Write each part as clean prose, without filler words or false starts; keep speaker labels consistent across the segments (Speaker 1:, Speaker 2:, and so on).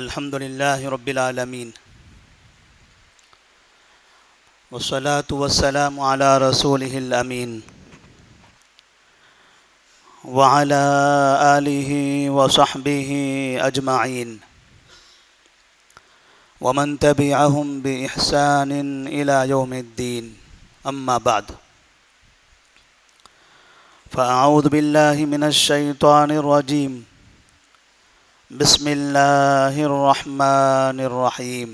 Speaker 1: الحمد لله رب العالمين والصلاة والسلام على رسوله الأمين وعلى آله وصحبه أجمعين ومن تبعهم بإحسان إلى يوم الدين أما بعد فأعوذ بالله من الشيطان الرجيم بسم الله الرحمن الرحيم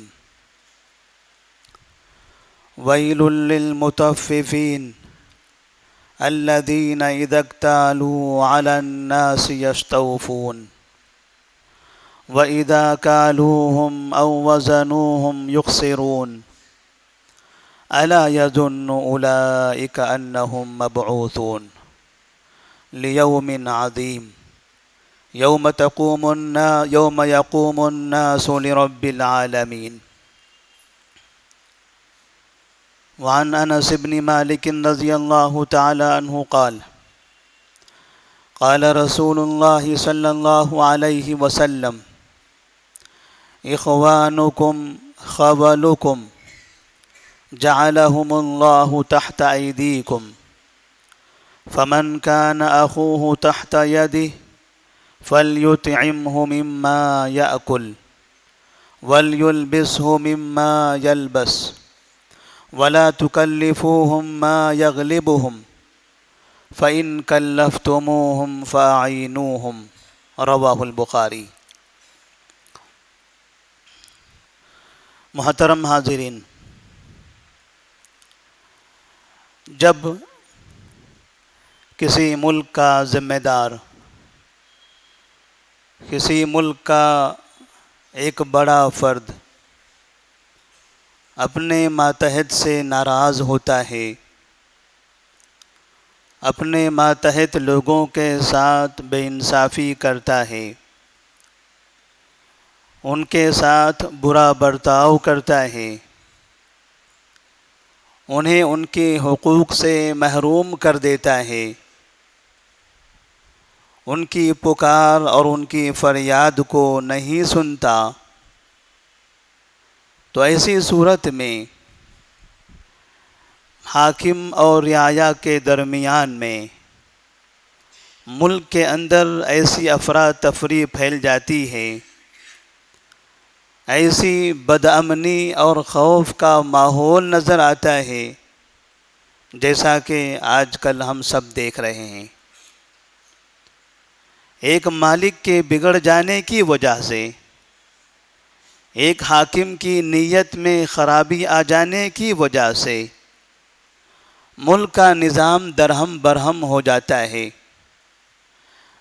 Speaker 1: ويل للمطففين الذين إذا اكتالوا على الناس يستوفون وإذا كالوهم أو وزنوهم يخسرون ألا يظن أولئك أنهم مبعوثون ليوم عظيم يوم يقوم الناس لرب العالمين. وعن انس بن مالك رضي الله تعالى عنه قال قال رسول الله صلى الله عليه وسلم إخوانكم خولكم جعلهم الله تحت أيديكم فمن كان أخوه تحت يده فليطعمه مما يأكل وليلبسه مما يلبس ولا تكلفوهم ما يغلبهم فإن كلفتموهم فأعينوهم رواہ البخاری. محترم حاضرین، جب کسی ملک کا ذمہ دار، کسی ملک کا ایک بڑا فرد اپنے ماتحت سے ناراض ہوتا ہے، اپنے ماتحت لوگوں کے ساتھ بے انصافی کرتا ہے، ان کے ساتھ برا برتاؤ کرتا ہے، انہیں ان کے حقوق سے محروم کر دیتا ہے، ان کی پکار اور ان کی فریاد کو نہیں سنتا، تو ایسی صورت میں حاکم اور رعایا کے درمیان میں ملک کے اندر ایسی افراتفری پھیل جاتی ہے، ایسی بدامنی اور خوف کا ماحول نظر آتا ہے جیسا کہ آج کل ہم سب دیکھ رہے ہیں. ایک مالک کے بگڑ جانے کی وجہ سے، ایک حاکم کی نیت میں خرابی آ جانے کی وجہ سے ملک کا نظام درہم برہم ہو جاتا ہے،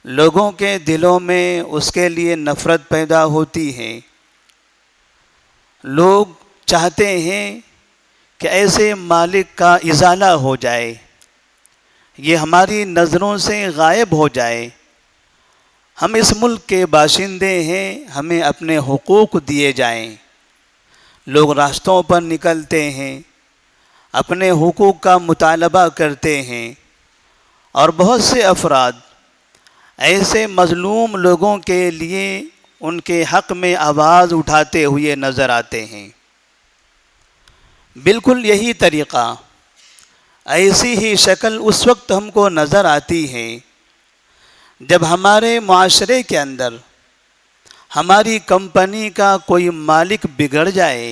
Speaker 1: لوگوں کے دلوں میں اس کے لیے نفرت پیدا ہوتی ہے، لوگ چاہتے ہیں کہ ایسے مالک کا ازالہ ہو جائے، یہ ہماری نظروں سے غائب ہو جائے، ہم اس ملک کے باشندے ہیں، ہمیں اپنے حقوق دیے جائیں. لوگ راستوں پر نکلتے ہیں، اپنے حقوق کا مطالبہ کرتے ہیں، اور بہت سے افراد ایسے مظلوم لوگوں کے لیے ان کے حق میں آواز اٹھاتے ہوئے نظر آتے ہیں. بالکل یہی طریقہ، ایسی ہی شکل اس وقت ہم کو نظر آتی ہے جب ہمارے معاشرے کے اندر ہماری کمپنی کا کوئی مالک بگڑ جائے،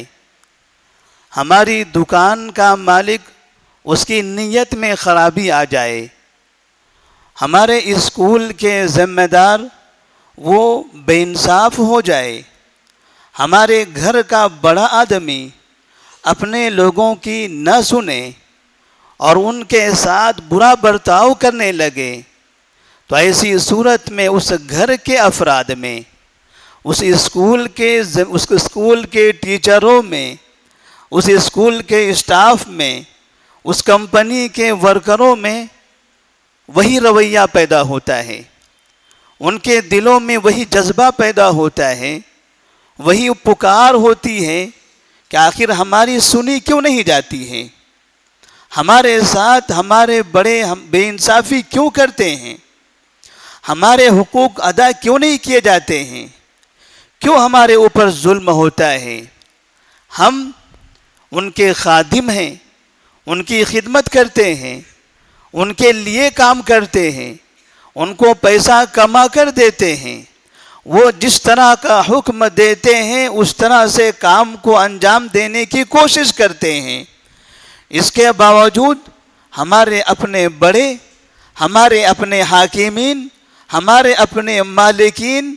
Speaker 1: ہماری دکان کا مالک اس کی نیت میں خرابی آ جائے، ہمارے اسکول کے ذمہ دار وہ بے انصاف ہو جائے، ہمارے گھر کا بڑا آدمی اپنے لوگوں کی نہ سنے اور ان کے ساتھ برا برتاؤ کرنے لگے، تو ایسی صورت میں اس گھر کے افراد میں، اس اسکول کے ٹیچروں میں، اس اسکول کے اسٹاف میں، اس کمپنی کے ورکروں میں وہی رویہ پیدا ہوتا ہے، ان کے دلوں میں وہی جذبہ پیدا ہوتا ہے، وہی پکار ہوتی ہے کہ آخر ہماری سنی کیوں نہیں جاتی ہے، ہمارے ساتھ ہمارے بڑے بے انصافی کیوں کرتے ہیں، ہمارے حقوق ادا کیوں نہیں کیے جاتے ہیں، کیوں ہمارے اوپر ظلم ہوتا ہے؟ ہم ان کے خادم ہیں، ان کی خدمت کرتے ہیں، ان کے لیے کام کرتے ہیں، ان کو پیسہ کما کر دیتے ہیں، وہ جس طرح کا حکم دیتے ہیں اس طرح سے کام کو انجام دینے کی کوشش کرتے ہیں۔ اس کے باوجود ہمارے اپنے بڑے، ہمارے اپنے حاکمین، ہمارے اپنے مالکین،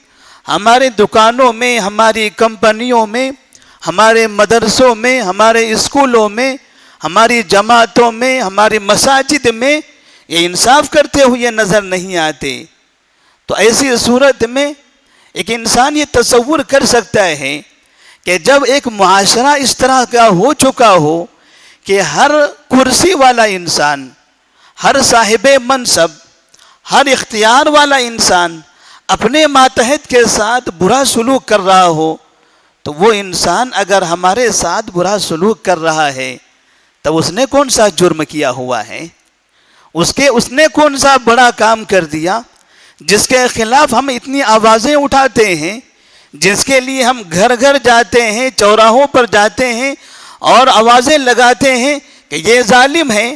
Speaker 1: ہمارے دکانوں میں، ہماری کمپنیوں میں، ہمارے مدرسوں میں، ہمارے اسکولوں میں، ہماری جماعتوں میں، ہماری مساجد میں یہ انصاف کرتے ہوئے نظر نہیں آتے۔ تو ایسی صورت میں ایک انسان یہ تصور کر سکتا ہے کہ جب ایک معاشرہ اس طرح کا ہو چکا ہو کہ ہر کرسی والا انسان، ہر صاحب منصب، ہر اختیار والا انسان اپنے ماتحت کے ساتھ برا سلوک کر رہا ہو، تو وہ انسان اگر ہمارے ساتھ برا سلوک کر رہا ہے تو اس نے کون سا جرم کیا ہوا ہے؟ اس نے کون سا بڑا کام کر دیا جس کے خلاف ہم اتنی آوازیں اٹھاتے ہیں، جس کے لیے ہم گھر گھر جاتے ہیں، چوراہوں پر جاتے ہیں اور آوازیں لگاتے ہیں کہ یہ ظالم ہے؟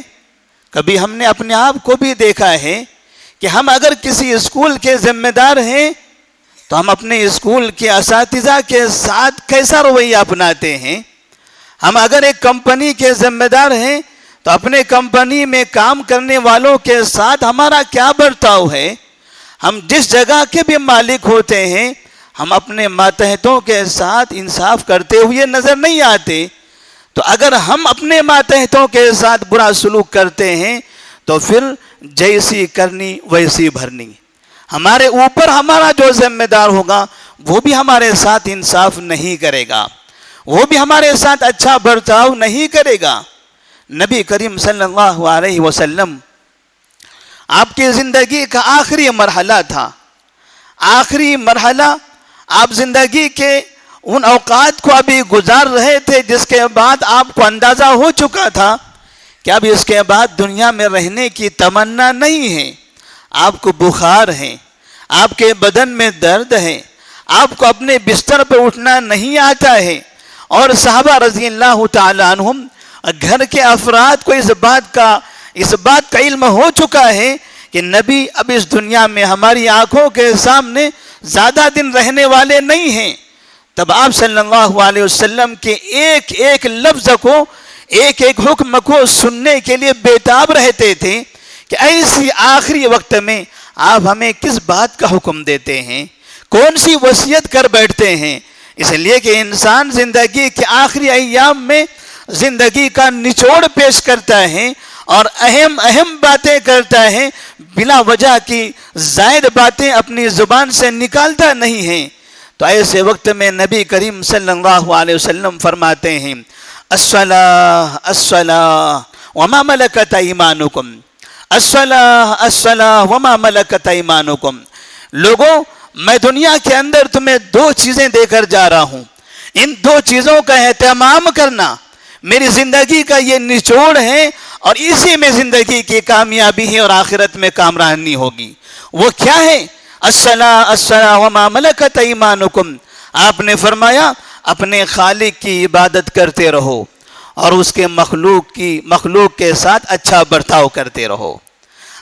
Speaker 1: کبھی ہم نے اپنے آپ کو بھی دیکھا ہے کہ ہم اگر کسی اسکول کے ذمہ دار ہیں تو ہم اپنے اسکول کے اساتذہ کے ساتھ کیسا رویہ اپناتے ہیں؟ ہم اگر ایک کمپنی کے ذمہ دار ہیں تو اپنے کمپنی میں کام کرنے والوں کے ساتھ ہمارا کیا برتاؤ ہے؟ ہم جس جگہ کے بھی مالک ہوتے ہیں ہم اپنے ماتحتوں کے ساتھ انصاف کرتے ہوئے نظر نہیں آتے۔ تو اگر ہم اپنے ماتحتوں کے ساتھ برا سلوک کرتے ہیں تو پھر جیسی کرنی ویسی بھرنی، ہمارے اوپر ہمارا جو ذمہ دار ہوگا وہ بھی ہمارے ساتھ انصاف نہیں کرے گا، وہ بھی ہمارے ساتھ اچھا برتاؤ نہیں کرے گا۔ نبی کریم صلی اللہ علیہ وسلم آپ کی زندگی کا آخری مرحلہ تھا، آخری مرحلہ آپ زندگی کے ان اوقات کو ابھی گزار رہے تھے جس کے بعد آپ کو اندازہ ہو چکا تھا کہ اب اس کے بعد دنیا میں رہنے کی تمنا نہیں ہے۔ آپ کو بخار ہے، آپ کے بدن میں درد ہے، آپ کو اپنے بستر پہ اٹھنا نہیں آتا ہے، اور صحابہ رضی اللہ تعالیٰ عنہم گھر کے افراد کو اس بات کا علم ہو چکا ہے کہ نبی اب اس دنیا میں ہماری آنکھوں کے سامنے زیادہ دن رہنے والے نہیں ہیں۔ تب آپ صلی اللہ علیہ وسلم کے ایک ایک لفظ کو، ایک ایک حکم کو سننے کے لیے بیتاب رہتے تھے کہ ایسی آخری وقت میں آپ ہمیں کس بات کا حکم دیتے ہیں، کون سی وصیت کر بیٹھتے ہیں۔ اس لیے کہ انسان زندگی کے آخری ایام میں زندگی کا نچوڑ پیش کرتا ہے اور اہم باتیں کرتا ہے، بلا وجہ کی زائد باتیں اپنی زبان سے نکالتا نہیں ہے۔ تو ایسے وقت میں نبی کریم صلی اللہ علیہ وسلم فرماتے ہیں الصلاۃ الصلاۃ وما ملکت ایمانکم، الصلاۃ الصلاۃ وما ملکت ایمانکم۔ لوگوں، میں دنیا کے اندر تمہیں دو چیزیں دے کر جا رہا ہوں، ان دو چیزوں کا اہتمام کرنا میری زندگی کا یہ نچوڑ ہے، اور اسی میں زندگی کی کامیابی ہے اور آخرت میں کامرانی ہوگی۔ وہ کیا ہے؟ الصلاۃ الصلاۃ وما ملکت ایمانکم۔ آپ نے فرمایا اپنے خالق کی عبادت کرتے رہو اور اس کے مخلوق کے ساتھ اچھا برتاؤ کرتے رہو۔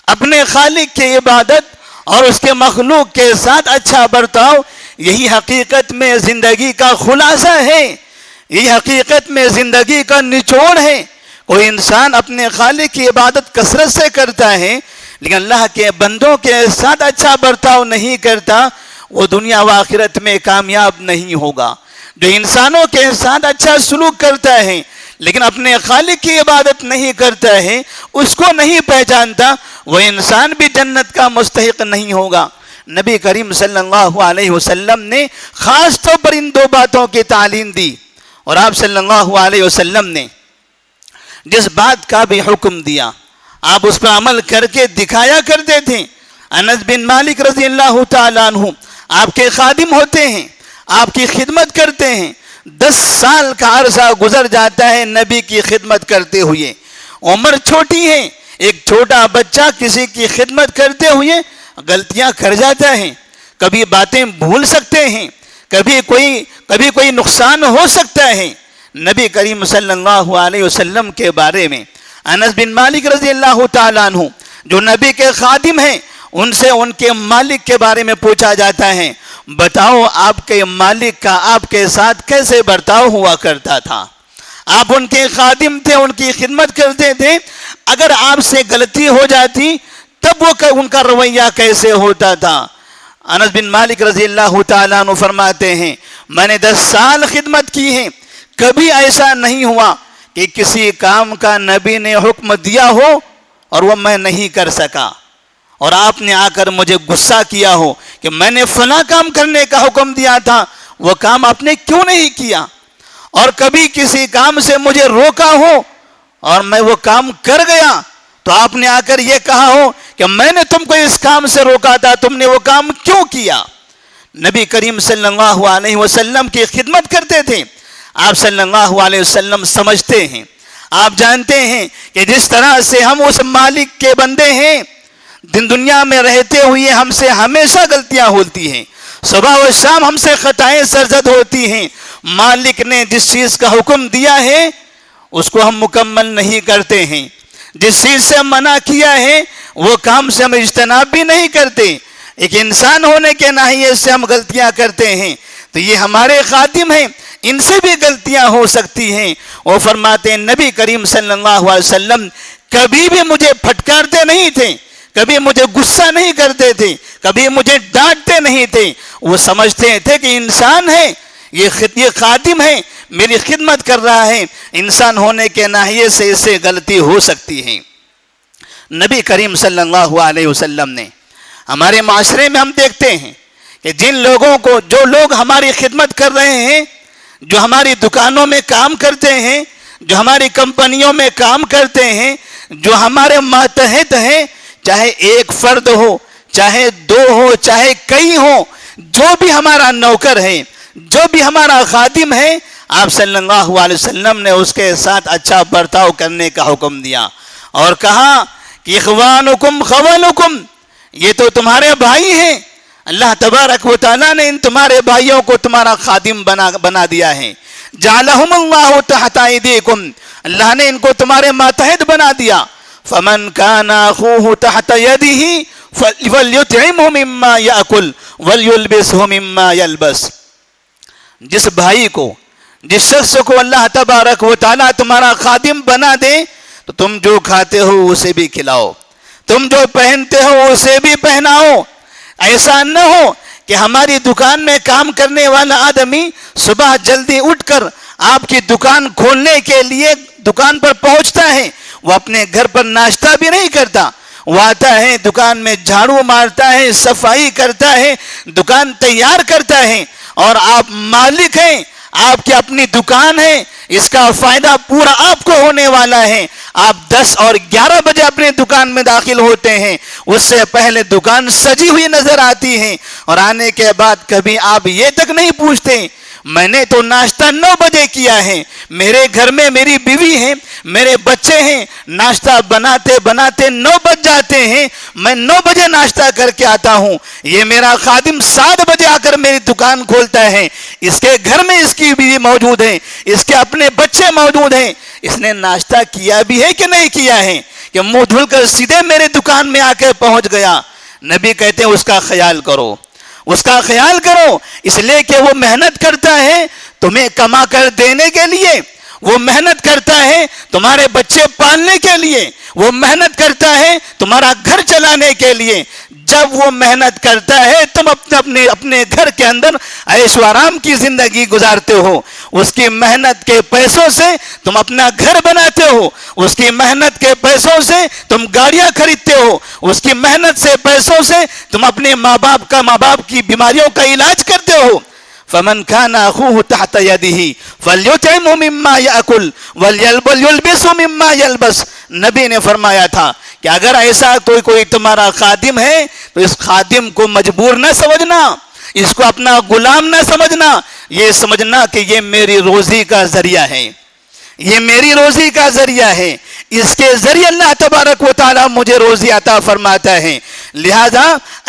Speaker 1: اپنے خالق کی عبادت اور اس کے مخلوق کے ساتھ اچھا برتاؤ، یہی حقیقت میں زندگی کا خلاصہ ہے، یہی حقیقت میں زندگی کا نچوڑ ہے۔ کوئی انسان اپنے خالق کی عبادت کثرت سے کرتا ہے لیکن اللہ کے بندوں کے ساتھ اچھا برتاؤ نہیں کرتا، وہ دنیا و آخرت میں کامیاب نہیں ہوگا۔ جو انسانوں کے ساتھ اچھا سلوک کرتا ہے لیکن اپنے خالق کی عبادت نہیں کرتا ہے، اس کو نہیں پہچانتا، وہ انسان بھی جنت کا مستحق نہیں ہوگا۔ نبی کریم صلی اللہ علیہ وسلم نے خاص طور پر ان دو باتوں کی تعلیم دی، اور آپ صلی اللہ علیہ وسلم نے جس بات کا بھی حکم دیا آپ اس پر عمل کر کے دکھایا کرتے تھے۔ انس بن مالک رضی اللہ تعالیٰ عنہ آپ کے خادم ہوتے ہیں، آپ کی خدمت کرتے ہیں، 10 سال کا عرصہ گزر جاتا ہے نبی کی خدمت کرتے ہوئے، عمر چھوٹی ہے، ایک چھوٹا بچہ کسی کی خدمت کرتے ہوئے غلطیاں کر جاتا ہے، کبھی باتیں بھول سکتے ہیں، کبھی کوئی نقصان ہو سکتا ہے۔ نبی کریم صلی اللہ علیہ وسلم کے بارے میں انس بن مالک رضی اللہ تعالیٰ عنہ جو نبی کے خادم ہیں، ان سے ان کے مالک کے بارے میں پوچھا جاتا ہے، بتاؤ آپ کے مالک کا آپ کے ساتھ کیسے برتاؤ ہوا کرتا تھا؟ آپ ان کے خادم تھے، ان کی خدمت کرتے تھے، اگر آپ سے غلطی ہو جاتی تب وہ ان کا رویہ کیسے ہوتا تھا؟ انس بن مالک رضی اللہ تعالیٰ عنہ فرماتے ہیں، میں نے 10 سال خدمت کی ہے، کبھی ایسا نہیں ہوا کہ کسی کام کا نبی نے حکم دیا ہو اور وہ میں نہیں کر سکا، اور آپ نے آ کر مجھے غصہ کیا ہو کہ میں نے فلاں کام کرنے کا حکم دیا تھا، وہ کام آپ نے کیوں نہیں کیا؟ اور کبھی کسی کام سے مجھے روکا ہو اور میں وہ کام کر گیا تو آپ نے آ کر یہ کہا ہو کہ میں نے تم کو اس کام سے روکا تھا، تم نے وہ کام کیوں کیا؟ نبی کریم صلی اللہ علیہ وسلم کی خدمت کرتے تھے۔ آپ صلی اللہ علیہ وسلم سمجھتے ہیں، آپ جانتے ہیں کہ جس طرح سے ہم اس مالک کے بندے ہیں، دنیا میں رہتے ہوئے ہم سے ہمیشہ غلطیاں ہوتی ہیں، صبح و شام ہم سے خطائیں سرزد ہوتی ہیں، مالک نے جس چیز کا حکم دیا ہے اس کو ہم مکمل نہیں کرتے ہیں، جس چیز سے منع کیا ہے وہ کام سے ہم اجتناب بھی نہیں کرتے، ایک انسان ہونے کے ناحیے سے ہم غلطیاں کرتے ہیں، تو یہ ہمارے خادم ہیں، ان سے بھی غلطیاں ہو سکتی ہیں۔ وہ فرماتے ہیں نبی کریم صلی اللہ علیہ وسلم کبھی بھی مجھے پھٹکارتے نہیں تھے، کبھی مجھے غصہ نہیں کرتے تھے، کبھی مجھے ڈانٹتے نہیں تھے، وہ سمجھتے تھے کہ انسان ہے، یہ خادم ہے، میری خدمت کر رہا ہے، انسان ہونے کے ناحیے سے اس سے غلطی ہو سکتی ہے۔ نبی کریم صلی اللہ علیہ وسلم نے ہمارے معاشرے میں ہم دیکھتے ہیں کہ جو لوگ ہماری خدمت کر رہے ہیں، جو ہماری دکانوں میں کام کرتے ہیں، جو ہماری کمپنیوں میں کام کرتے ہیں، جو ہمارے ماتحت ہیں، چاہے ایک فرد ہو، چاہے 2 ہو، چاہے کئی ہو، جو بھی ہمارا نوکر ہے، جو بھی ہمارا خادم ہے، آپ صلی اللہ علیہ وسلم نے اس کے ساتھ اچھا برتاؤ کرنے کا حکم دیا اور کہا کہ اخوانکم خولکم، یہ تو تمہارے بھائی ہیں، اللہ تبارک و تعالیٰ نے ان تمہارے بھائیوں کو تمہارا خادم بنا دیا ہے، جعلہم اللہ تحت ایدیکم، اللہ نے ان کو تمہارے ماتحت بنا دیا، فمن کان اخوہ تحت یدہ فلیطعمہ مما یاکل ولیلبسہ مما یلبس۔ جس بھائی کو، جس شخص کو اللہ تبارک و تعالیٰ تمہارا خادم بنا دے تو تم جو کھاتے ہو اسے بھی کھلاؤ، تم جو پہنتے ہو اسے بھی پہناؤ۔ ایسا نہ ہو کہ ہماری دکان میں کام کرنے والا آدمی صبح جلدی اٹھ کر آپ کی دکان کھولنے کے لیے دکان پر پہنچتا ہے، وہ اپنے گھر پر ناشتہ بھی نہیں کرتا، وہ آتا ہے دکان میں جھاڑو مارتا ہے، صفائی کرتا ہے، دکان تیار کرتا ہے، اور آپ مالک ہیں، آپ کی اپنی دکان ہے، اس کا فائدہ پورا آپ کو ہونے والا ہے۔ آپ 10 اور 11 بجے اپنے دکان میں داخل ہوتے ہیں، اس سے پہلے دکان سجی ہوئی نظر آتی ہے، اور آنے کے بعد کبھی آپ یہ تک نہیں پوچھتے میں نے تو ناشتہ 9 بجے کیا ہے، میرے گھر میں میری بیوی ہے، میرے بچے ہیں، ناشتہ بناتے بناتے 9 بج جاتے ہیں، میں 9 بجے ناشتہ کر کے آتا ہوں، یہ میرا خادم 7 بجے آ کر میری دکان کھولتا ہے، اس کے گھر میں اس کی بیوی موجود ہے، اس کے اپنے بچے موجود ہیں، اس نے ناشتہ کیا بھی ہے کہ نہیں کیا ہے کہ منہ دھل کر سیدھے میرے دکان میں آ کے پہنچ گیا؟ نبی کہتے ہیں اس کا خیال کرو، اس کا خیال کرو، اس لیے کہ وہ محنت کرتا ہے تمہیں کما کر دینے کے لیے، وہ محنت کرتا ہے تمہارے بچے پالنے کے لیے، وہ محنت کرتا ہے تمہارا گھر چلانے کے لیے۔ جب وہ محنت کرتا ہے تم اپنے گھر کے اندر عیش و آرام کی زندگی گزارتے ہو، اس کی محنت کے پیسوں سے تم اپنا گھر بناتے ہو، اس کی محنت کے پیسوں سے تم گاڑیاں خریدتے ہو، اس کی محنت سے پیسوں سے تم اپنے ماں باپ کی بیماریوں کا علاج کرتے ہو۔ فمن كان اخوه تحت يده فليطعمه مما ياكل وليلبسه مما يلبس۔ نبی نے فرمایا تھا کہ اگر ایسا کوئی تمہارا خادم ہے تو اس خادم کو مجبور نہ سمجھنا، اس کو اپنا غلام نہ سمجھنا، یہ سمجھنا کہ یہ میری روزی کا ذریعہ ہے، یہ میری روزی کا ذریعہ ہے، اس کے ذریعے اللہ تبارک و تعالیٰ مجھے روزی عطا فرماتا ہے، لہذا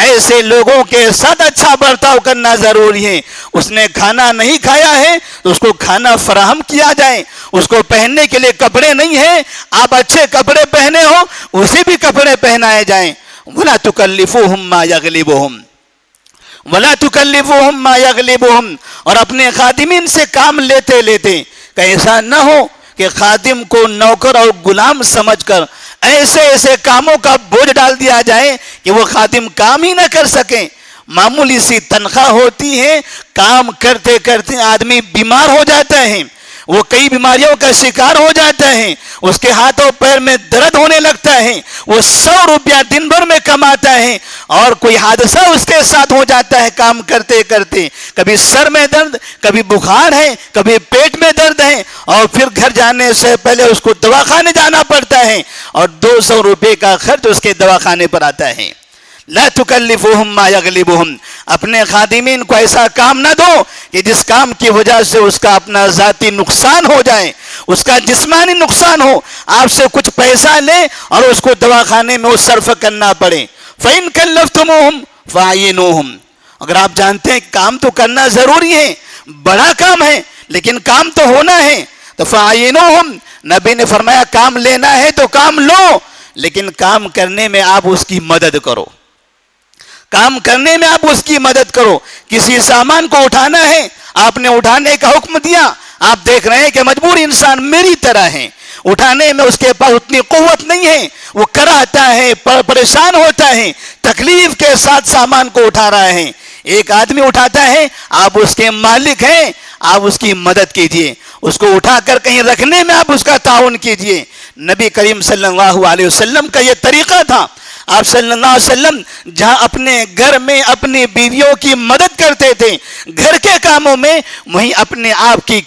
Speaker 1: ایسے لوگوں کے ساتھ اچھا برتاؤ کرنا ضروری ہے۔ اس نے کھانا نہیں کھایا ہے تو اس کو کھانا فراہم کیا جائے، اس کو پہننے کے لیے کپڑے نہیں ہیں، آپ اچھے کپڑے پہنے ہو اسے بھی کپڑے پہنائے جائیں۔ وَلَا تُكَلِّفُوهُمْ مَا يَغْلِبُهُمْ وَلَا تُكَلِّفُوهُمْ مَا يَغْلِبُهُمْ، اور اپنے خادمین سے کام لیتے لیتے کہ ایسا نہ ہو کہ خادم کو نوکر اور غلام سمجھ کر ایسے ایسے کاموں کا بوجھ ڈال دیا جائے کہ وہ خادم کام ہی نہ کر سکیں۔ معمولی سی تنخواہ ہوتی ہے، کام کرتے کرتے آدمی بیمار ہو جاتا ہے، وہ کئی بیماریوں کا شکار ہو جاتا ہے، اس کے ہاتھوں پیر میں درد ہونے لگتا ہے، وہ 100 روپیہ دن بھر میں کماتا ہے اور کوئی حادثہ اس کے ساتھ ہو جاتا ہے کام کرتے کرتے، کبھی سر میں درد، کبھی بخار ہے، کبھی پیٹ میں درد ہے، اور پھر گھر جانے سے پہلے اس کو دواخانے جانا پڑتا ہے اور 200 روپے کا خرچ اس کے دواخانے پر آتا ہے۔ لا تکلفوہم ما یغلبوہم، اپنے خادمین کو ایسا کام نہ دو کہ جس کام کی وجہ سے اس کا اپنا ذاتی نقصان ہو جائے، اس کا جسمانی نقصان ہو، آپ سے کچھ پیسہ لے اور اس کو دواخانے میں صرف کرنا پڑے۔ فَإِن كَلَّفْتُمُوهُمْ فَأَعِينُوهُمْ، اگر آپ جانتے ہیں کام تو کرنا ضروری ہے، بڑا کام ہے لیکن کام تو ہونا ہے، تو فَأَعِينُوهُمْ، نبی نے فرمایا کام لینا ہے تو کام لو، لیکن کام کرنے میں آپ اس کی مدد کرو، کام کرنے میں آپ اس کی مدد کرو۔ کسی سامان کو اٹھانا ہے، آپ نے اٹھانے کا حکم دیا، آپ دیکھ رہے ہیں کہ مجبور انسان میری طرح ہے، اٹھانے میں اس کے پاس اتنی قوت نہیں ہے، وہ کراہتا ہے، پریشان ہوتا ہے، تکلیف کے ساتھ سامان کو اٹھا رہا ہے۔ ایک آدمی اٹھاتا ہے، آپ اس کے مالک ہیں، آپ اس کی مدد کیجئے، اس کو اٹھا کر کہیں رکھنے میں آپ اس کا تعاون کیجئے۔ نبی کریم صلی اللہ علیہ وسلم کا یہ طریقہ تھا، آپ صلی اللہ علیہ وسلم جہاں اپنے گھر میں اپنی بیویوں کی مدد کرتے تھے گھر کے کاموں میں، وہیں اپنے آپ کے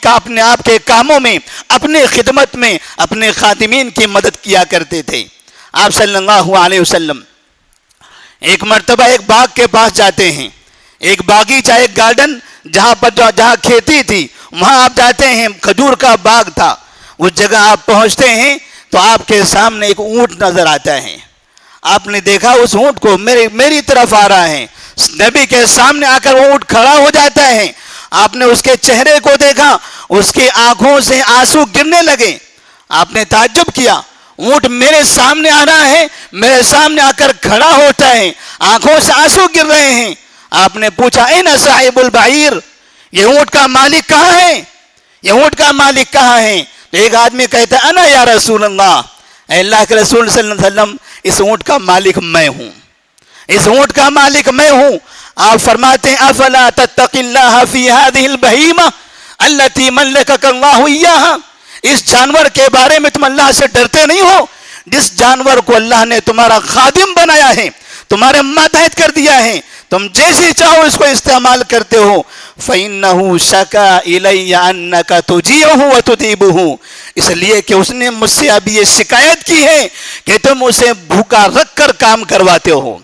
Speaker 1: کاموں میں، اپنے خدمت میں اپنے خادمین کی مدد کیا کرتے تھے۔ آپ صلی اللہ علیہ وسلم ایک مرتبہ ایک باغ کے پاس جاتے ہیں، ایک باغیچہ، ایک گارڈن جہاں کھیتی تھی، وہاں آپ جاتے ہیں، کھجور کا باغ تھا، اس جگہ آپ پہنچتے ہیں تو آپ کے سامنے ایک اونٹ نظر آتا ہے۔ آپ نے دیکھا اس اونٹ کو میری طرف آ رہا ہے، نبی کے سامنے آ کر وہ اونٹ کھڑا ہو جاتا ہے، آپ نے اس کے چہرے کو دیکھا، اس کی آنکھوں سے آنسو گرنے لگے، آپ نے تعجب کیا، اونٹ میرے سامنے آ رہا ہے، میرے سامنے آ کر کھڑا ہوتا ہے، آنکھوں سے آنسو گر رہے ہیں۔ آپ نے پوچھا این صاحب البعیر، یہ اونٹ کا مالک کہاں ہے، یہ اونٹ کا مالک کہاں ہے؟ تو ایک آدمی کہتا ہے انا یا رسول اللہ، اے اللہ کے رسول صلی اللہ علیہ وسلم، اس اونٹ کا مالک میں ہوں، اس اونٹ کا مالک میں ہوں۔ آپ فرماتے ہیں افلا تتقی اللہ فی هذه البہیمہ التی ملکک اللہ ایہا، اس جانور کے بارے میں تم اللہ سے ڈرتے نہیں ہو جس جانور کو اللہ نے تمہارا خادم بنایا ہے، تمہارے ماتحت کر دیا ہے، تم جیسے چاہو اس کو استعمال کرتے ہو۔ فَإِنَّهُ شَكَا إِلَيَّ أَنَّكَ تُجِيعُهُ وَتُدِيبُهُ، اس لیے کہ اس نے مجھ سے ابھی یہ شکایت کی ہے کہ تم اسے بھوکا رکھ کر کام کرواتے ہو،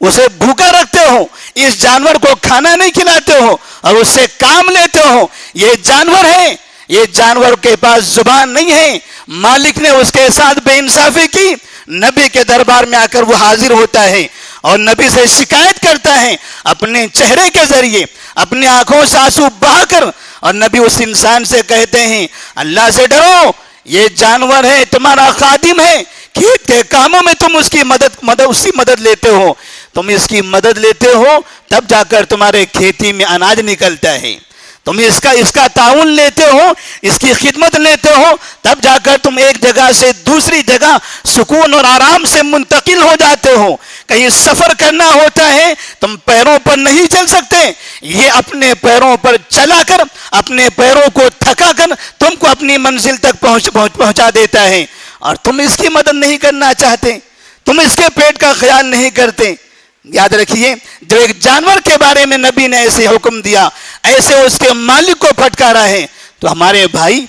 Speaker 1: اسے بھوکا رکھتے ہو، اس جانور کو کھانا نہیں کھلاتے ہو اور اس سے کام لیتے ہو۔ یہ جانور ہے، یہ جانور کے پاس زبان نہیں ہے، مالک نے اس کے ساتھ بے انصافی کی، نبی کے دربار میں آ کر وہ حاضر ہوتا ہے اور نبی سے شکایت کرتا ہے اپنے چہرے کے ذریعے، اپنی آنکھوں سے آنسو بہا کر، اور نبی اس انسان سے کہتے ہیں اللہ سے ڈرو، یہ جانور ہے، تمہارا خادم ہے، کھیت کے کاموں میں تم اس کی مدد لیتے ہو، تم اس کی مدد لیتے ہو تب جا کر تمہارے کھیتی میں اناج نکلتا ہے، تم اس کا تعاون لیتے ہو، اس کی خدمت لیتے ہو، تب جا کر تم ایک جگہ سے دوسری جگہ سکون اور آرام سے منتقل ہو جاتے ہو۔ کہیں سفر کرنا ہوتا ہے تم پیروں پر نہیں چل سکتے، یہ اپنے پیروں پر چلا کر، اپنے پیروں کو تھکا کر تم کو اپنی منزل تک پہنچا دیتا ہے، اور تم اس کی مدد نہیں کرنا چاہتے، تم اس کے پیٹ کا خیال نہیں کرتے۔ یاد رکھیے جب ایک جانور کے بارے میں نبی نے ایسے حکم دیا، ایسے اس کے مالک کو پھٹکارا ہے، تو ہمارے بھائی،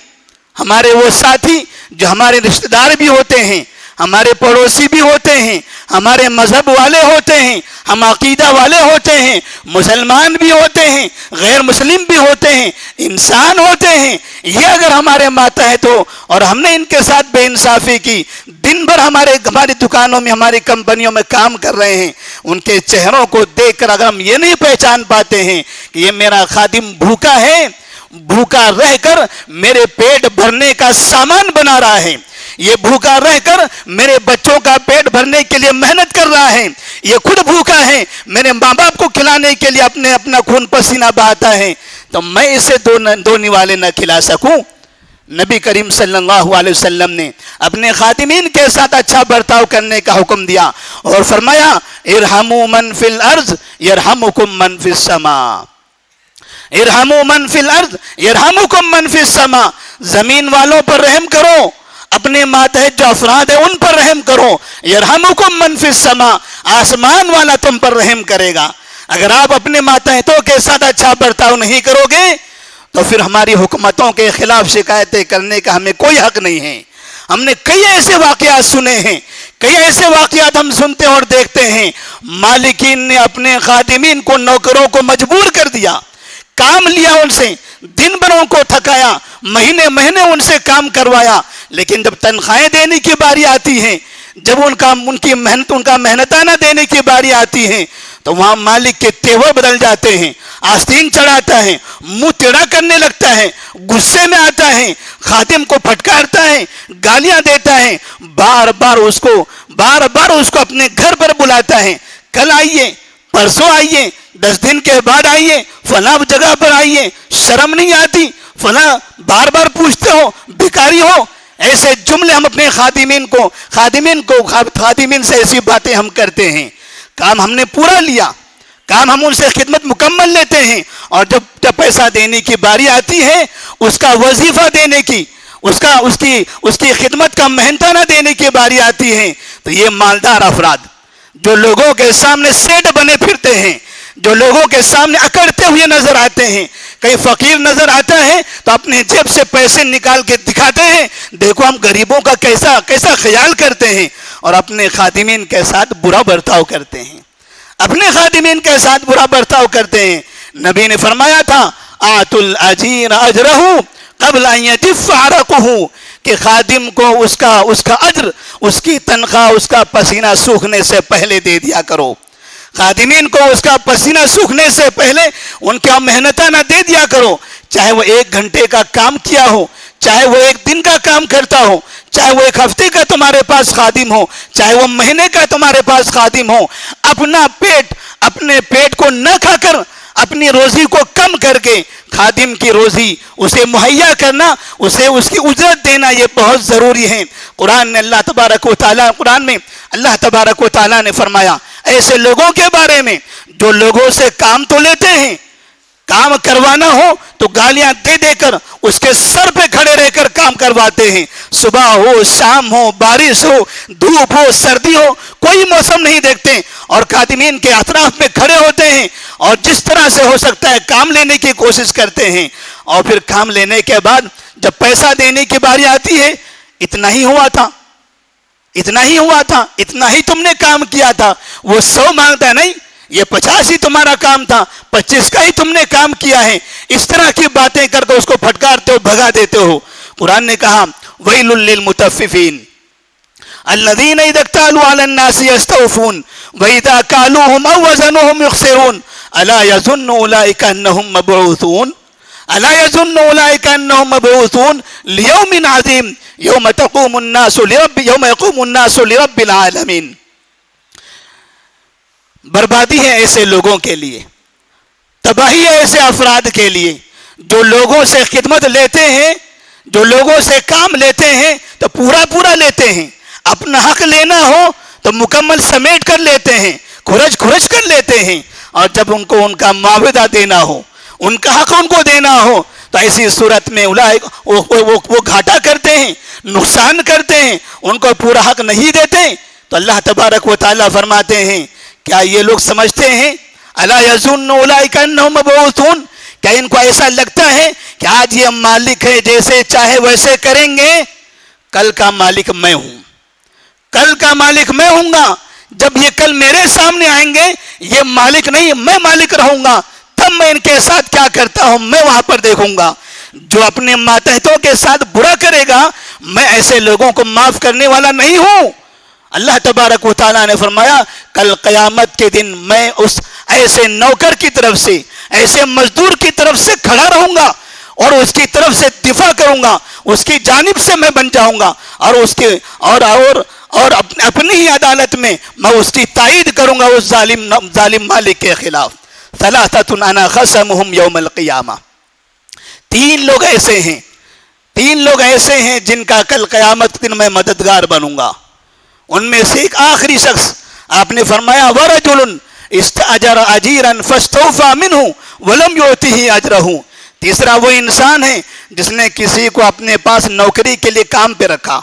Speaker 1: ہمارے وہ ساتھی جو ہمارے رشتہ دار بھی ہوتے ہیں، ہمارے پڑوسی بھی ہوتے ہیں، ہمارے مذہب والے ہوتے ہیں، ہم عقیدہ والے ہوتے ہیں، مسلمان بھی ہوتے ہیں، غیر مسلم بھی ہوتے ہیں، انسان ہوتے ہیں، یہ اگر ہمارے ماتحت ہو اور ہم نے ان کے ساتھ بے انصافی کی، دن بھر ہماری دکانوں میں، ہماری کمپنیوں میں کام کر رہے ہیں، ان کے چہروں کو دیکھ کر اگر ہم یہ نہیں پہچان پاتے ہیں کہ یہ میرا خادم بھوکا ہے، بھوکا رہ کر میرے پیٹ بھرنے کا سامان بنا رہا ہے، یہ بھوکا رہ کر میرے بچوں کا پیٹ بھرنے کے لیے محنت کر رہا ہے، یہ خود بھوکا ہے، میرے ماں باپ کو کھلانے کے لیے اپنا خون پسینہ بہاتا ہے، تو میں اسے دو نوالے نہ کھلا سکوں؟ نبی کریم صلی اللہ علیہ وسلم نے اپنے خادمین کے ساتھ اچھا برتاؤ کرنے کا حکم دیا اور فرمایا ارحموا من فی الارض یرحمکم من فی السماء، ارحموا من فی الارض یرحمکم من فی السماء، زمین والوں پر رحم کرو، اپنے ماتحت جو افراد ہیں ان پر رحم کرو، یرحمکم من فی السماء، آسمان والا تم پر رحم کرے گا۔ اگر آپ اپنے ماتحتوں کے ساتھ اچھا برتاؤ نہیں کرو گے تو پھر ہماری حکومتوں کے خلاف شکایتیں کرنے کا ہمیں کوئی حق نہیں ہے۔ ہم نے کئی ایسے واقعات سنے ہیں، کئی ایسے واقعات ہم سنتے اور دیکھتے ہیں، مالکین نے اپنے خادمین کو، نوکروں کو مجبور کر دیا، کام لیا ان سے، دن بھروں کو تھکایا، مہینے مہینے ان سے کام کروایا، لیکن جب تنخواہیں دینے کی باری آتی ہے، جب ان کا محنتانہ دینے کی باری آتی ہے تو وہاں مالک کے تیور بدل جاتے ہیں، آستین چڑھاتا ہے، منہ ٹیڑھا کرنے لگتا ہے، غصے میں آتا ہے، خادم کو پھٹکارتا ہے، گالیاں دیتا ہے، بار بار اس کو اپنے گھر پر بلاتا ہے، کل آئیے، پرسوں آئیے، 10 دن کے بعد آئیے، فلاں جگہ پر آئیے، شرم نہیں آتی، فلاں بار بار پوچھتے ہو، بھکاری ہو۔ ایسے جملے ہم اپنے خادمین سے ایسی باتیں ہم کرتے ہیں۔ کام ہم نے پورا لیا، کام ہم ان سے خدمت مکمل لیتے ہیں، اور جب پیسہ دینے کی باری آتی ہے، اس کا وظیفہ دینے کی، اس کی خدمت کا محنتانہ دینے کی باری آتی ہے، تو یہ مالدار افراد جو لوگوں کے سامنے سیٹ بنے پھرتے ہیں، جو لوگوں کے سامنے اکڑتے ہوئے نظر آتے ہیں، کہیں فقیر نظر آتا ہے تو اپنے جیب سے پیسے نکال کے دکھاتے ہیں، دیکھو ہم غریبوں کا کیسا خیال کرتے ہیں، اور اپنے خادمین کے ساتھ برا برتاؤ کرتے ہیں، اپنے خادمین کے ساتھ برا برتاؤ کرتے ہیں۔ نبی نے فرمایا تھا آتوا الاجیر اجرہ قبل ان یجف عرقہ، کہ خادم کو اس کا اجر، اس کی تنخواہ، اس کا پسینہ سوکھنے سے پہلے دے دیا کرو، خادمین کو اس کا پسینہ سوکھنے سے پہلے ان کا محنتانہ دے دیا کرو، چاہے وہ 1 گھنٹے کا کام کیا ہو، چاہے وہ 1 دن کا کام کرتا ہو، چاہے وہ 1 ہفتے کا تمہارے پاس خادم ہو، چاہے وہ مہینے کا تمہارے پاس خادم ہو، اپنے پیٹ کو نہ کھا کر، اپنی روزی کو کم کر کے خادم کی روزی اسے مہیا کرنا، اسے اس کی اجرت دینا، یہ بہت ضروری ہے۔ قرآن میں اللہ تبارک و تعالیٰ نے فرمایا ایسے لوگوں کے بارے میں جو لوگوں سے کام تو لیتے ہیں، کام کروانا ہو تو گالیاں دے دے کر اس کے سر پہ کھڑے رہ کر کام کرواتے ہیں، صبح ہو، شام ہو، بارش ہو، دھوپ ہو، سردی ہو، کوئی موسم نہیں دیکھتے، اور خادمین کے اطراف میں کھڑے ہوتے ہیں اور جس طرح سے ہو سکتا ہے کام لینے کی کوشش کرتے ہیں، اور پھر کام لینے کے بعد جب پیسہ دینے کی باری آتی ہے، اتنا ہی ہوا تھا، اتنا ہی تم نے کام کیا تھا، وہ 100 مانگتا نہیں، یہ 50 ہی تمہارا کام تھا، 25 کا ہی تم نے کام کیا ہے، اس طرح کی باتیں کر کے اس کو پھٹکارتے ہو، بھگا دیتے ہو۔ قرآن نے کہا وَيْلٌ لِّلْمُطَفِّفِينَ الَّذِينَ إِذَا اكْتَالُوا عَلَى النَّاسِ يَسْتَوْفُونَ وَإِذَا كَالُوهُمْ أَوْ وَزَنُوهُمْ يُخْسِرُونَ أَلَا يَظُنُّ أُولَٰئِكَ أَنَّهُمْ مَبْعُوثُونَ أَلَا يَظُنُّ أُولَٰئِكَ أَنَّهُمْ مَبْعُوثُونَ لِيَوْمٍ عَظِيمٍ يَوْمَ يَقُومُ النَّاسُ لِرَبِّ الْعَالَمِينَ۔ بربادی ہے ایسے لوگوں کے لیے، تباہی ہے ایسے افراد کے لیے جو لوگوں سے خدمت لیتے ہیں، جو لوگوں سے کام لیتے ہیں تو پورا لیتے ہیں، اپنا حق لینا ہو تو مکمل سمیٹ کر لیتے ہیں، کھرچ کر لیتے ہیں، اور جب ان کو ان کا معاوضہ دینا ہو، ان کا حق ان کو دینا ہو تو ایسی صورت میں وہ گھاٹا کرتے ہیں، نقصان کرتے ہیں، ان کو پورا حق نہیں دیتے۔ تو اللہ تبارک و تعالیٰ فرماتے ہیں کیا یہ لوگ سمجھتے ہیں الا یظن اولئک انہم مبعوثون، کیا ان کو ایسا لگتا ہے کہ آج یہ مالک ہے، جیسے چاہے ویسے کریں گے، کل کا مالک میں ہوں، کل کا مالک میں ہوں گا، جب یہ کل میرے سامنے آئیں گے، یہ مالک نہیں میں مالک رہوں گا، تب میں ان کے ساتھ کیا کرتا ہوں میں وہاں پر دیکھوں گا۔ جو اپنے ماتحتوں کے ساتھ برا کرے گا، میں ایسے لوگوں کو معاف کرنے والا نہیں ہوں۔ اللہ تبارک و تعالیٰ نے فرمایا کل قیامت کے دن میں اس ایسے نوکر کی طرف سے، ایسے مزدور کی طرف سے کھڑا رہوں گا اور اس کی طرف سے دفاع کروں گا، اس کی جانب سے میں بن جاؤں گا، اور اس کے اور اپنی ہی عدالت میں میں اس کی تائید کروں گا اس ظالم مالک کے خلاف۔ ثلاثۃ انا خصمهم یوم القیامہ، تین لوگ ایسے ہیں جن کا کل قیامت کے دن میں مددگار بنوں گا۔ ان میں سے ایک آخری شخص آپ نے فرمایا ورجل استاجر اجیرا فاستوفى منه ولم يؤته اجره، تیسرا وہ انسان ہے جس نے کسی کو اپنے پاس نوکری کے لیے کام پہ رکھا،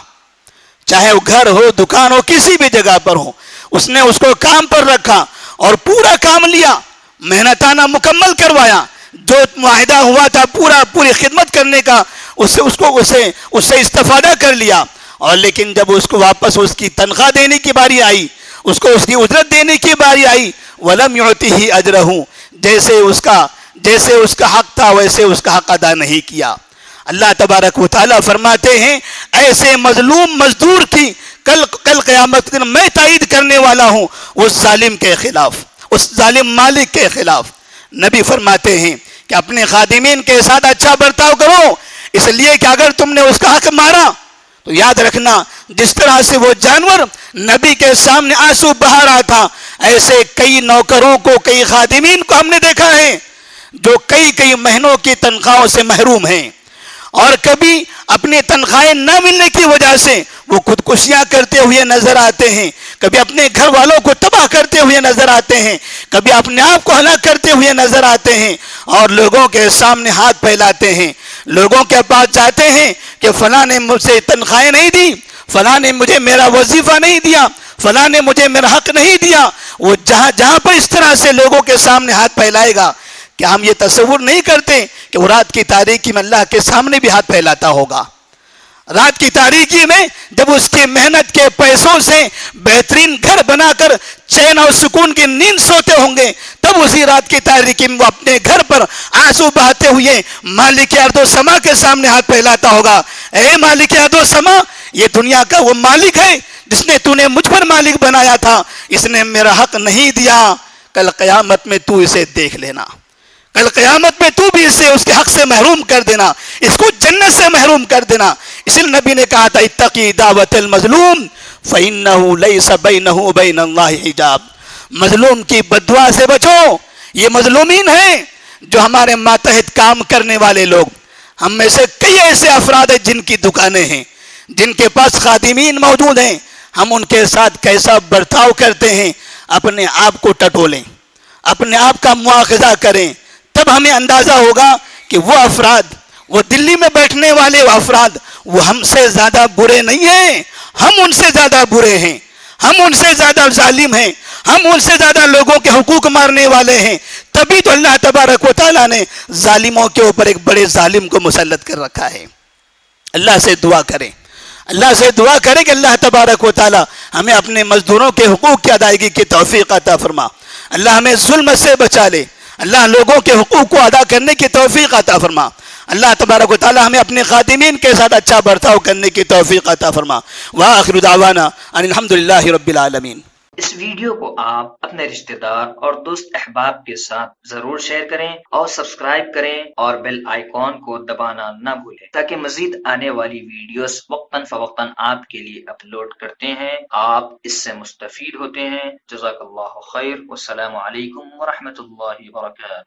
Speaker 1: چاہے وہ گھر ہو دکان ہو کسی بھی جگہ پر ہو، اس نے اس کو کام پر رکھا اور پورا کام لیا، محنتانہ مکمل کروایا، جو معاہدہ ہوا تھا پوری خدمت کرنے کا اس سے استفادہ کر لیا، اور لیکن جب اس کو واپس اس کی تنخواہ دینے کی باری آئی، اس کو اس کی اجرت دینے کی باری آئی، ولم یعطہ اجرہ، جیسے اس کا حق تھا ویسے اس کا حق ادا نہیں کیا۔ اللہ تبارک و تعالیٰ فرماتے ہیں ایسے مظلوم مزدور کی کل قیامت دن میں تائید کرنے والا ہوں اس ظالم کے خلاف، اس ظالم مالک کے خلاف۔ نبی فرماتے ہیں کہ اپنے خادمین کے ساتھ اچھا برتاؤ کرو، اس لیے کہ اگر تم نے اس کا حق مارا تو یاد رکھنا جس طرح سے وہ جانور نبی کے سامنے آنسو بہا رہا تھا، ایسے کئی نوکروں کو، کئی خادمین کو ہم نے دیکھا ہے جو کئی مہینوں کی تنخواہوں سے محروم ہیں، اور کبھی اپنی تنخواہیں نہ ملنے کی وجہ سے وہ خودکشیاں کرتے ہوئے نظر آتے ہیں، کبھی اپنے گھر والوں کو تباہ کرتے ہوئے نظر آتے ہیں، کبھی اپنے آپ کو ہلاک کرتے ہوئے نظر آتے ہیں، اور لوگوں کے سامنے ہاتھ پھیلاتے ہیں، لوگوں کے پاس جاتے ہیں کہ فلاں نے مجھ سے تنخواہیں نہیں دی، فلاں نے مجھے میرا وظیفہ نہیں دیا، فلاں نے مجھے میرا حق نہیں دیا۔ وہ جہاں پر اس طرح سے لوگوں کے سامنے ہاتھ پھیلائے گا کہ ہم یہ تصور نہیں کرتے کہ وہ رات کی تاریکی میں اللہ کے سامنے بھی ہاتھ پھیلاتا ہوگا۔ رات کی تاریکی میں جب اس کی محنت کے پیسوں سے بہترین گھر بنا کر چین اور سکون کی نیند سوتے ہوں گے، تب اسی رات کی تاریکی میں وہ اپنے گھر پر آنسو بہاتے ہوئے مالک ارض و سما کے سامنے ہاتھ پھیلاتا ہوگا، اے مالک ارض و سما، یہ دنیا کا وہ مالک ہے جس نے تو نے مجھ پر مالک بنایا تھا، اس نے میرا حق نہیں دیا، کل قیامت میں تو اسے دیکھ لینا، کل قیامت میں تو بھی اسے اس کے حق سے محروم کر دینا، اس کو جنت سے محروم کر دینا۔ اس لیے نبی نے کہا تھا اتقی دعوت المظلوم فإنہ لیس بینہ وبین اللہ حجاب، مظلوم کی بددعا سے بچو، یہ مظلومین ہیں جو ہمارے ماتحت کام کرنے والے لوگ، ہم میں سے کئی ایسے افراد ہیں جن کی دکانیں ہیں، جن کے پاس خادمین موجود ہیں، ہم ان کے ساتھ کیسا برتاؤ کرتے ہیں، اپنے آپ کو ٹٹولیں، اپنے آپ کا مواخذہ کریں، تب ہمیں اندازہ ہوگا کہ وہ افراد، وہ دلی میں بیٹھنے والے افراد، وہ ہم سے زیادہ برے نہیں ہیں، ہم ان سے زیادہ برے ہیں، ہم ان سے زیادہ ظالم ہیں، ہم ان سے زیادہ لوگوں کے حقوق مارنے والے ہیں۔ تبھی تو اللہ تبارک و تعالیٰ نے ظالموں کے اوپر ایک بڑے ظالم کو مسلط کر رکھا ہے۔ اللہ سے دعا کریں، اللہ سے دعا کریں کہ اللہ تبارک و تعالیٰ ہمیں اپنے مزدوروں کے حقوق کی ادائیگی کی توفیق عطا فرما، اللہ ہمیں ظلم سے بچا لے، اللہ لوگوں کے حقوق کو ادا کرنے کی توفیق عطا فرما، اللہ تبارک و تعالیٰ ہمیں اپنے خادمین کے ساتھ اچھا برتاؤ کرنے کی توفیق عطا فرما۔ وآخر دعوانا ان الحمدللہ رب العالمین۔
Speaker 2: اس ویڈیو کو آپ اپنے رشتہ دار اور دوست احباب کے ساتھ ضرور شیئر کریں اور سبسکرائب کریں اور بیل آئیکن کو دبانا نہ بھولیں تاکہ مزید آنے والی ویڈیوز وقتاً فوقتاً آپ کے لیے اپلوڈ کرتے ہیں، آپ اس سے مستفید ہوتے ہیں۔ جزاک اللہ خیر، والسلام علیکم ورحمۃ اللہ وبرکاتہ۔